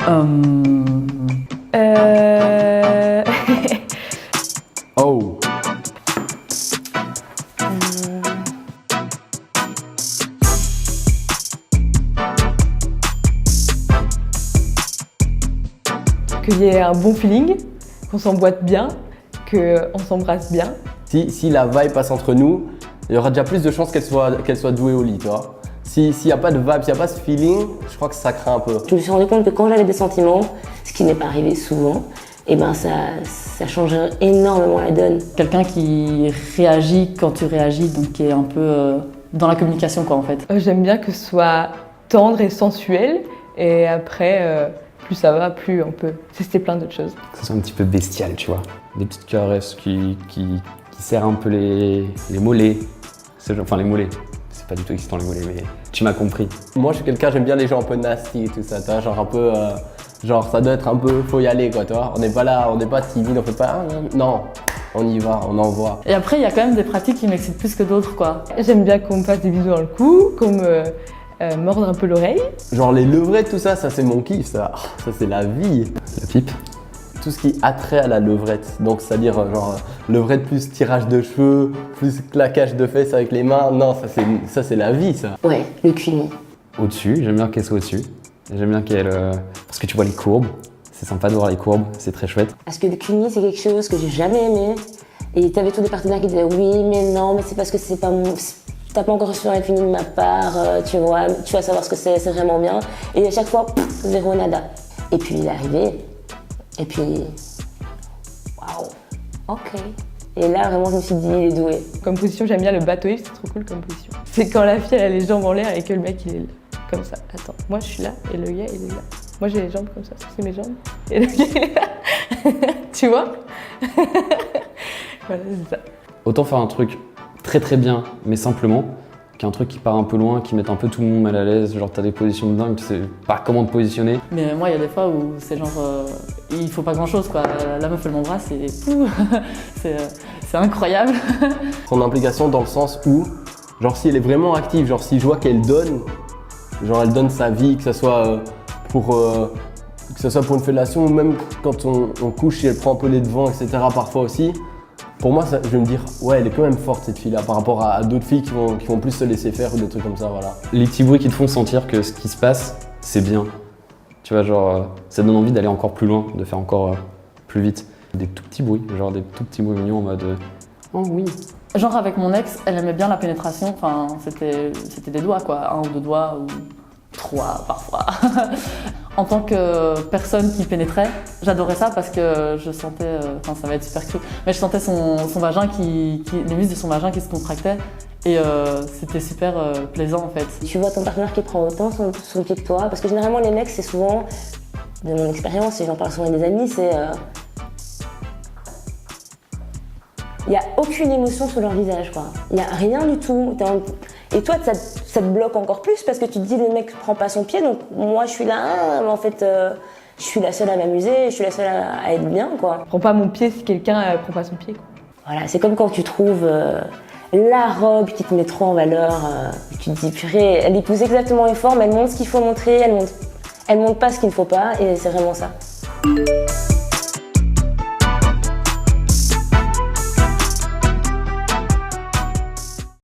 Oh. Qu'il y ait un bon feeling, qu'on s'emboîte bien, qu'on s'embrasse bien. Si la vibe passe entre nous, il y aura déjà plus de chances qu'elle soit douée au lit, tu vois. S'il n'y a pas de vibe, s'il n'y a pas ce feeling, je crois que ça craint un peu. Je me suis rendu compte que quand j'avais des sentiments, ce qui n'est pas arrivé souvent, et ben ça change énormément la donne. Quelqu'un qui réagit quand tu réagis, donc qui est un peu dans la communication quoi en fait. J'aime bien que ce soit tendre et sensuel, et après, plus ça va, plus on peut tester plein d'autres choses. Que ce soit un petit peu bestial, tu vois. Des petites caresses qui serrent un peu les mollets. Enfin les mollets, c'est pas du tout excitant les mollets, mais tu m'as compris. Moi je suis quelqu'un, j'aime bien les gens un peu nasty et tout ça, tu vois, genre un peu, genre ça doit être un peu, faut y aller quoi, tu vois. On n'est pas là, on n'est pas timide, on fait pas, non, on y va, on envoie. Et après il y a quand même des pratiques qui m'excitent plus que d'autres quoi. J'aime bien qu'on me fasse des bisous dans le cou, qu'on me morde un peu l'oreille. Genre les levrettes, tout ça, ça c'est mon kiff, ça c'est la vie. La pipe. Tout ce qui a trait à la levrette, donc c'est-à-dire genre levrette plus tirage de cheveux, plus claquage de fesses avec les mains, non ça c'est la vie ça. Ouais, le cuni. Au-dessus, j'aime bien qu'elle soit au-dessus. J'aime bien qu'elle... parce que tu vois les courbes, c'est sympa de voir les courbes, c'est très chouette. Parce que le cuni c'est quelque chose que j'ai jamais aimé. Et t'avais tous des partenaires qui disaient oui mais non, mais c'est parce que c'est pas mon... T'as pas encore reçu un cuni de ma part, tu vois, tu vas savoir ce que c'est vraiment bien. Et à chaque fois, zéro nada. Et puis il est arrivé. Et puis, waouh, ok. Et là, vraiment, je me suis dit, il est doué. Comme position, j'aime bien le bateau ivre, c'est trop cool comme position. C'est quand la fille, elle a les jambes en l'air et que le mec, il est comme ça. Attends, moi, je suis là et le gars, il est là. Moi, j'ai les jambes comme ça, c'est mes jambes. Et le gars, il est là. Tu vois? Voilà, c'est ça. Autant faire un truc très très bien, mais simplement, qu'un truc qui part un peu loin, qui met un peu tout le monde mal à l'aise, genre t'as des positions de dingue, tu sais pas comment te positionner. Mais moi il y a des fois où c'est genre, il faut pas grand chose quoi, la meuf elle m'embrasse et pouh, c'est incroyable. Son implication dans le sens où, genre si elle est vraiment active, genre si je vois qu'elle donne, genre elle donne sa vie, que ce soit pour une fellation ou même quand on couche, si elle prend un peu les devants, etc. parfois aussi. Pour moi, je vais me dire, ouais, elle est quand même forte cette fille-là par rapport à d'autres filles qui vont plus se laisser faire ou des trucs comme ça, voilà. Les petits bruits qui te font sentir que ce qui se passe, c'est bien. Tu vois, genre, ça donne envie d'aller encore plus loin, de faire encore plus vite. Des tout petits bruits, genre des tout petits bruits mignons en mode oh oui. Genre avec mon ex, elle aimait bien la pénétration, enfin c'était des doigts quoi, 1 ou 2 doigts ou 3 parfois. En tant que personne qui pénétrait, j'adorais ça parce que je sentais, enfin ça va être super cru, mais je sentais son vagin les muscles de son vagin qui se contractaient et c'était super plaisant en fait. Tu vois ton partenaire qui prend autant son pied que toi, parce que généralement les mecs c'est souvent, de mon expérience et j'en parle souvent avec des amis, c'est il n'y a aucune émotion sur leur visage quoi. Il n'y a rien du tout. Et toi, ça te bloque encore plus parce que tu te dis le mec prend pas son pied, donc moi je suis là, mais en fait je suis la seule à m'amuser, je suis la seule à être bien quoi. Je prends pas mon pied si quelqu'un prend pas son pied quoi. Voilà, c'est comme quand tu trouves la robe qui te met trop en valeur, tu te dis purée, elle épouse exactement les formes, elle montre ce qu'il faut montrer, elle montre pas ce qu'il ne faut pas et c'est vraiment ça.